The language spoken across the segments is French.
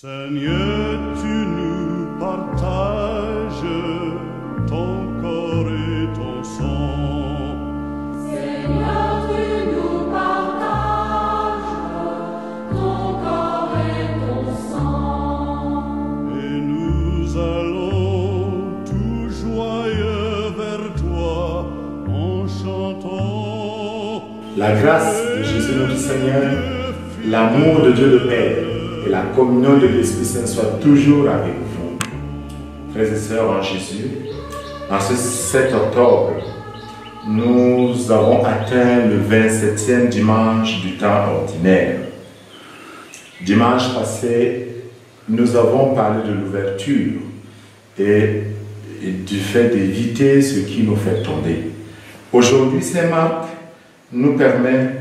Seigneur, tu nous partages ton corps et ton sang. Seigneur, tu nous partages ton corps et ton sang. Et nous allons tout joyeux vers toi en chantant. La grâce de Jésus notre Seigneur, l'amour de Dieu le Père et la communion de l'Esprit Saint soit toujours avec vous. Frères et sœurs en Jésus, en ce 7 octobre, nous avons atteint le 27e dimanche du temps ordinaire. Dimanche passé, nous avons parlé de l'ouverture et du fait d'éviter ce qui nous fait tomber. Aujourd'hui, Saint Marc nous permet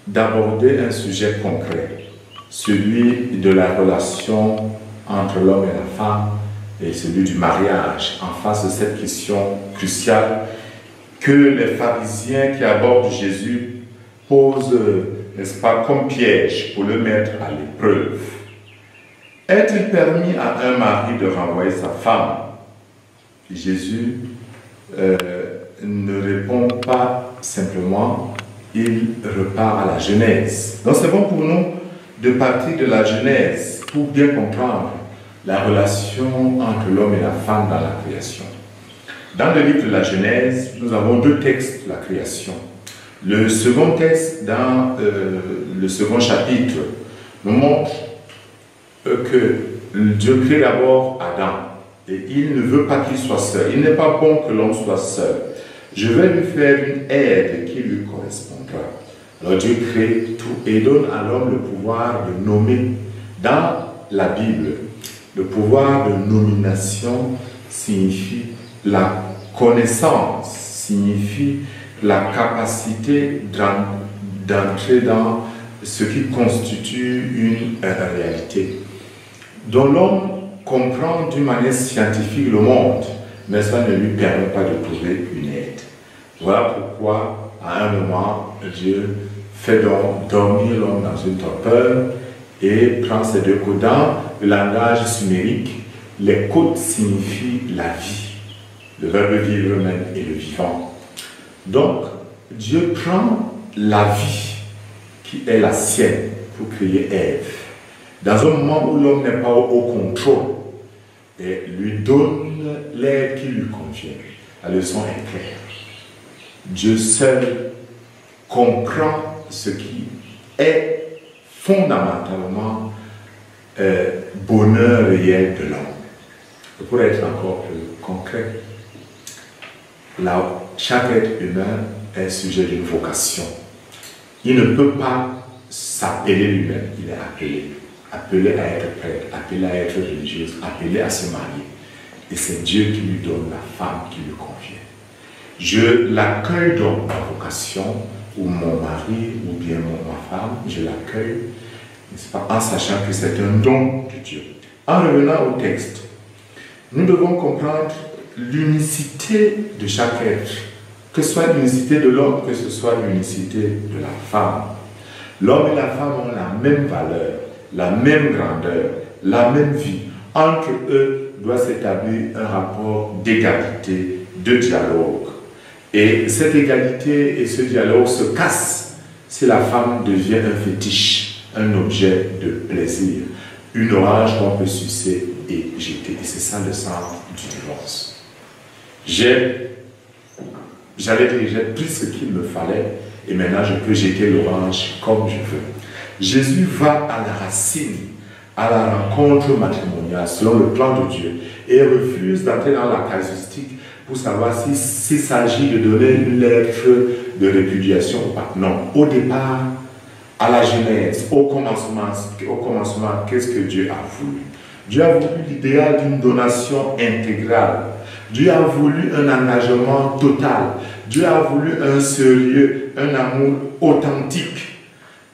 d'aborder un sujet concret, celui de la relation entre l'homme et la femme et celui du mariage, en face de cette question cruciale que les pharisiens qui abordent Jésus posent, n'est-ce pas, comme piège pour le mettre à l'épreuve. Est-il permis à un mari de renvoyer sa femme? Jésus ne répond pas simplement, il repart à la Genèse. Donc c'est bon pour nous de partir de la Genèse pour bien comprendre la relation entre l'homme et la femme dans la création. Dans le livre de la Genèse, nous avons deux textes de la création. Le second texte, dans le second chapitre, nous montre que Dieu crée d'abord Adam et il ne veut pas qu'il soit seul. Il n'est pas bon que l'homme soit seul. Je vais lui faire une aide qui lui correspondra. Alors Dieu crée tout et donne à l'homme le pouvoir de nommer. Dans la Bible, le pouvoir de nomination signifie la connaissance, signifie la capacité d'entrer dans ce qui constitue une réalité, dont l'homme comprend d'une manière scientifique le monde, mais ça ne lui permet pas de trouver une aide. Voilà pourquoi, à un moment, Dieu fait donc dormir l'homme dans une torpeur et prend ses deux côtes. Dans le langage sumérique, les côtes signifient la vie. Le verbe vivre même est le vivant. Donc, Dieu prend la vie qui est la sienne pour créer Ève. Dans un moment où l'homme n'est pas au contrôle, et lui donne l'aide qui lui convient. La leçon est claire. Dieu seul comprend ce qui est fondamentalement bonheur réel de l'homme. Pour être encore plus concret, chaque être humain est sujet d'une vocation. Il ne peut pas s'appeler lui-même, il est appelé à être prêtre, appelé à être religieuse, appelé à se marier. Et c'est Dieu qui lui donne la femme qui lui convient. Je l'accueille donc ma vocation, ou mon mari, ou bien ma femme, je l'accueille, n'est-ce pas, en sachant que c'est un don de Dieu. En revenant au texte, nous devons comprendre l'unicité de chaque être, que ce soit l'unicité de l'homme, que ce soit l'unicité de la femme. L'homme et la femme ont la même valeur, la même grandeur, la même vie. Entre eux doit s'établir un rapport d'égalité, de dialogue. Et cette égalité et ce dialogue se cassent si la femme devient un fétiche, un objet de plaisir, une orange qu'on peut sucer et jeter. Et c'est ça le sens du divorce. J'ai pris ce qu'il me fallait et maintenant je peux jeter l'orange comme je veux. Jésus va à la racine, à la rencontre matrimoniale selon le plan de Dieu et refuse d'entrer dans la casuistique pour savoir s'il s'agit de donner une lettre de répudiation ou pas. Non, au départ, à la Genèse, au commencement, qu'est-ce que Dieu a voulu? Dieu a voulu l'idéal d'une donation intégrale. Dieu a voulu un engagement total. Dieu a voulu un sérieux, un amour authentique.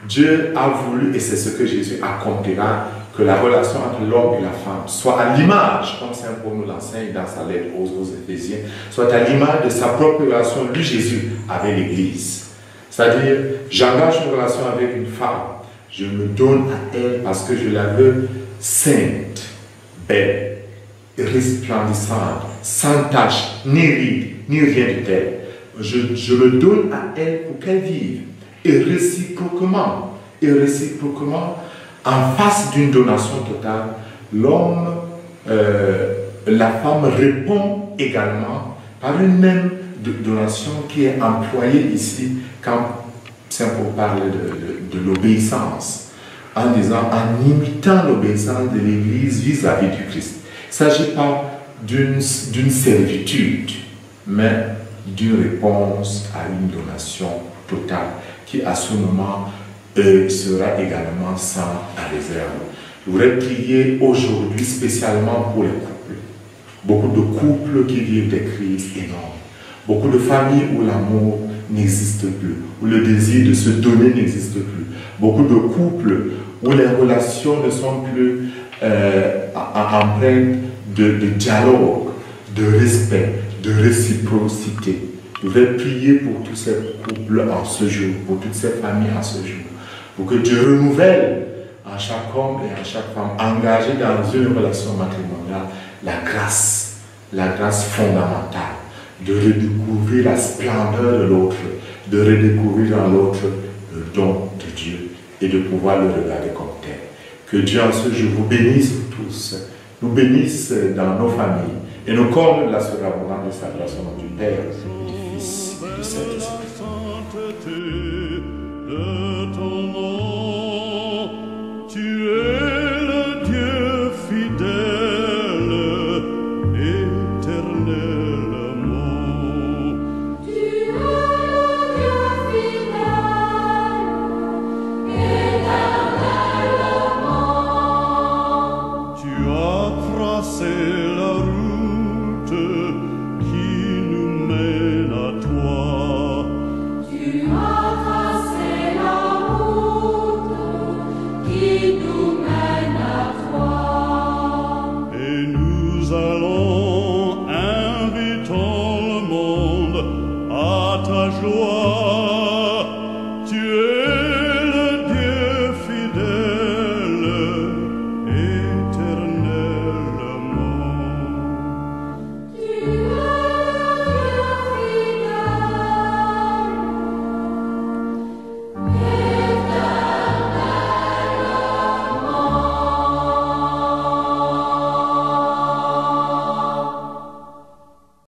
Dieu a voulu, et c'est ce que Jésus accomplira, que la relation entre l'homme et la femme soit à l'image, comme Saint Paul nous l'enseigne dans sa lettre aux Éphésiens, soit à l'image de sa propre relation, lui Jésus, avec l'Église. C'est-à-dire, j'engage une relation avec une femme, Je me donne à elle parce que je la veux sainte, belle, resplendissante, sans tache, ni ride, ni rien de tel. Je me donne à elle pour qu'elle vive. Et réciproquement, en face d'une donation totale, l'homme, la femme répond également par une même donation qui est employée ici quand c'est pour parler de l'obéissance, en disant, en imitant l'obéissance de l'Église vis-à-vis du Christ. Il ne s'agit pas d'une servitude, mais d'une réponse à une donation totale qui à ce moment sera également sans réserve. Je voudrais prier aujourd'hui spécialement pour les couples. Beaucoup de couples qui vivent des crises énormes. Beaucoup de familles où l'amour n'existe plus, où le désir de se donner n'existe plus. Beaucoup de couples où les relations ne sont plus empreintes de dialogue, de respect, de réciprocité. Je vais prier pour tous ces couples en ce jour, pour toutes ces familles en ce jour, pour que Dieu renouvelle en chaque homme et en chaque femme engagé dans une relation matrimoniale la grâce fondamentale de redécouvrir la splendeur de l'autre, de redécouvrir dans l'autre le don de Dieu et de pouvoir le regarder comme tel. Que Dieu en ce jour vous bénisse tous, nous bénisse dans nos familles et nous comble la surabondance de sa grâce au nom du Père, du Fils et du Saint-Esprit. De ton nom, tu es